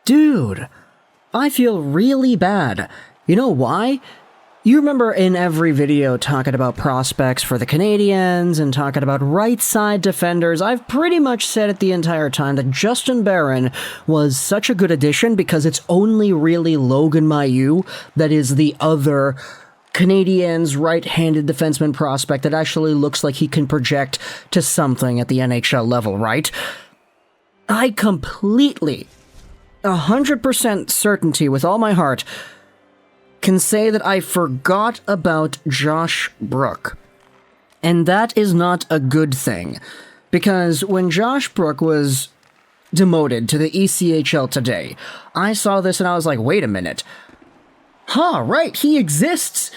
Dude, I feel really bad. You know why? You remember in every video talking about prospects for the Canadiens and talking about right-side defenders, I've pretty much said it the entire time that Justin Barron was such a good addition because it's only really Logan Mailloux that is the other Canadiens right-handed defenseman prospect that actually looks like he can project to something at the NHL level, right? I completely, 100% certainty with all my heart, can say that I forgot about Josh Brook. And that is not a good thing, because when Josh Brook was demoted to the ECHL today, I saw this and I was like, wait a minute. Right, he exists!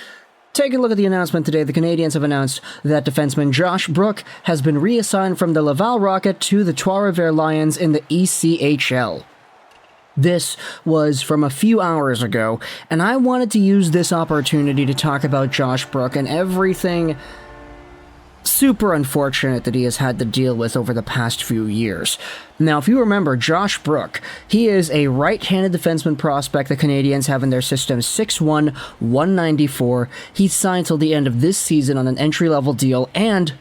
Take a look at the announcement today. The Canadiens have announced that defenseman Josh Brook has been reassigned from the Laval Rocket to the Trois-Rivières Lions in the ECHL. This was from a few hours ago, and I wanted to use this opportunity to talk about Josh Brook and everything super unfortunate that he has had to deal with over the past few years. Now, if you remember, Josh Brook, he is a right-handed defenseman prospect the Canadiens have in their system, 6'1", 194. He's signed till the end of this season on an entry-level deal, and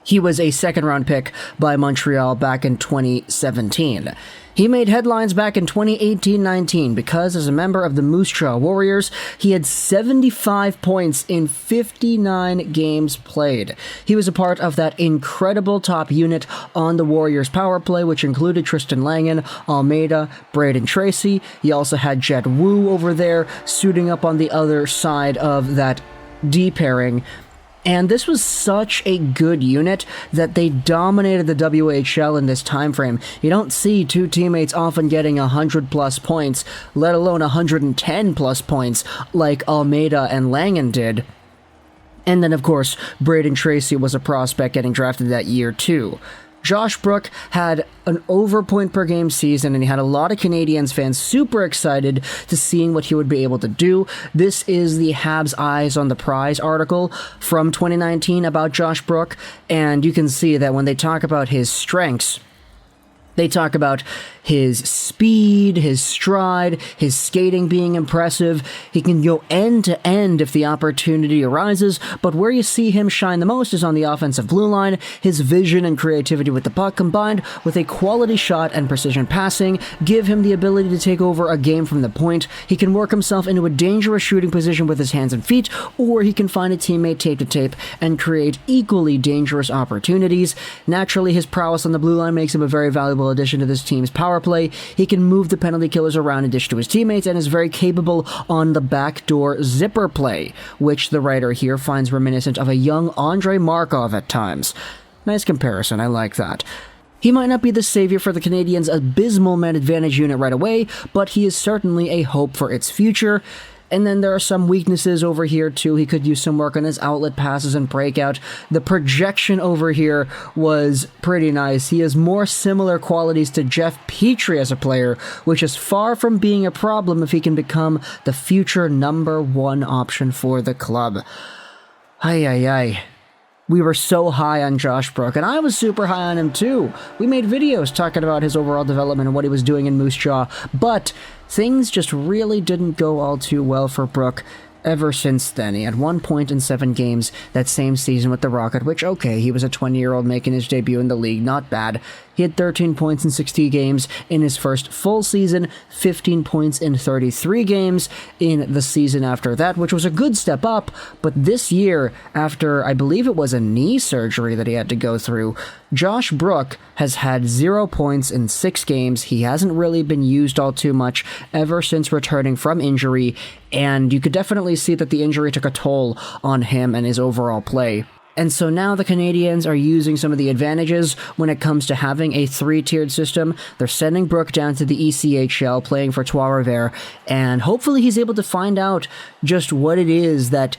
he was a second-round pick by Montreal back in 2017. He made headlines back in 2018-19 because, as a member of the Moose Jaw Warriors, he had 75 points in 59 games played. He was a part of that incredible top unit on the Warriors power play, which included Tristan Langen, Almeida, Braden Tracy. He also had Jet Wu over there, suiting up on the other side of that D pairing. And this was such a good unit that they dominated the WHL in this time frame. You don't see two teammates often getting 100-plus points, let alone 110-plus points like Almeida and Langen did. And then, of course, Braden Tracy was a prospect getting drafted that year, too. Josh Brook had an over-point-per-game season, and he had a lot of Canadiens fans super excited to seeing what he would be able to do. This is the Habs Eyes on the Prize article from 2019 about Josh Brook, and you can see that when they talk about his strengths, they talk about his speed, his stride, his skating being impressive. He can go end to end if the opportunity arises, but where you see him shine the most is on the offensive blue line. His vision and creativity with the puck combined with a quality shot and precision passing give him the ability to take over a game from the point. He can work himself into a dangerous shooting position with his hands and feet, or he can find a teammate tape to tape and create equally dangerous opportunities. Naturally, his prowess on the blue line makes him a very valuable addition to this team's power play. He can move the penalty killers around in dish to his teammates and is very capable on the backdoor zipper play, which the writer here finds reminiscent of a young Andrei Markov at times. Nice comparison, I like that. He might not be the savior for the Canadiens' abysmal man advantage unit right away, but he is certainly a hope for its future. And then there are some weaknesses over here, too. He could use some work on his outlet passes and breakout. The projection over here was pretty nice. He has more similar qualities to Jeff Petrie as a player, which is far from being a problem if he can become the future #1 option for the club. Ay. We were so high on Josh Brook, and I was super high on him too. We made videos talking about his overall development and what he was doing in Moose Jaw, but things just really didn't go all too well for Brook ever since then. He had 1 point in 7 games that same season with the Rocket, which, okay, he was a 20-year-old making his debut in the league, not bad. He had 13 points in 60 games in his first full season, 15 points in 33 games in the season after that, which was a good step up, but this year, after I believe it was a knee surgery that he had to go through, Josh Brook has had 0 points in 6 games. He hasn't really been used all too much ever since returning from injury, and you could definitely see that the injury took a toll on him and his overall play. And so now the Canadiens are using some of the advantages when it comes to having a 3-tiered system. They're sending Brook down to the ECHL, playing for Trois-Rivères, and hopefully he's able to find out just what it is that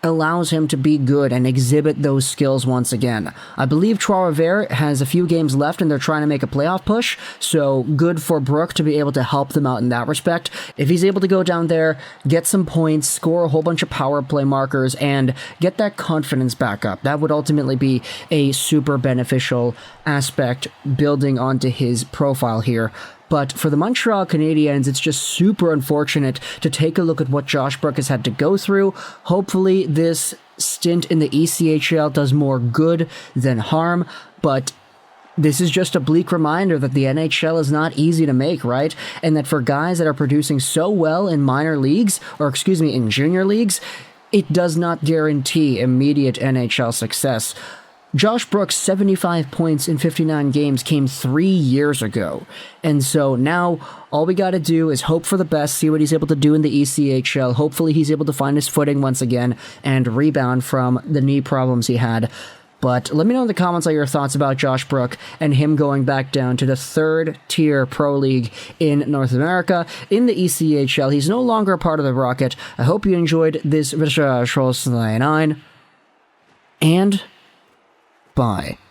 allows him to be good and exhibit those skills once again. I believe Trois-Rivères has a few games left and they're trying to make a playoff push, so good for Brook to be able to help them out in that respect. If he's able to go down there, get some points, score a whole bunch of power play markers, and get that confidence back up, that would ultimately be a super beneficial aspect building onto his profile here. But for the Montreal Canadiens, it's just super unfortunate to take a look at what Josh Brook has had to go through. Hopefully this stint in the ECHL does more good than harm, but this is just a bleak reminder that the NHL is not easy to make, right? And that for guys that are producing so well in minor leagues, or excuse me, in junior leagues, it does not guarantee immediate NHL success. Josh Brook's 75 points in 59 games came 3 years ago. And so now all we got to do is hope for the best, see what he's able to do in the ECHL. Hopefully he's able to find his footing once again and rebound from the knee problems he had. But let me know in the comments all your thoughts about Josh Brook and him going back down to the third-tier pro league in North America in the ECHL. He's no longer a part of the Rocket. I hope you enjoyed this video, and bye.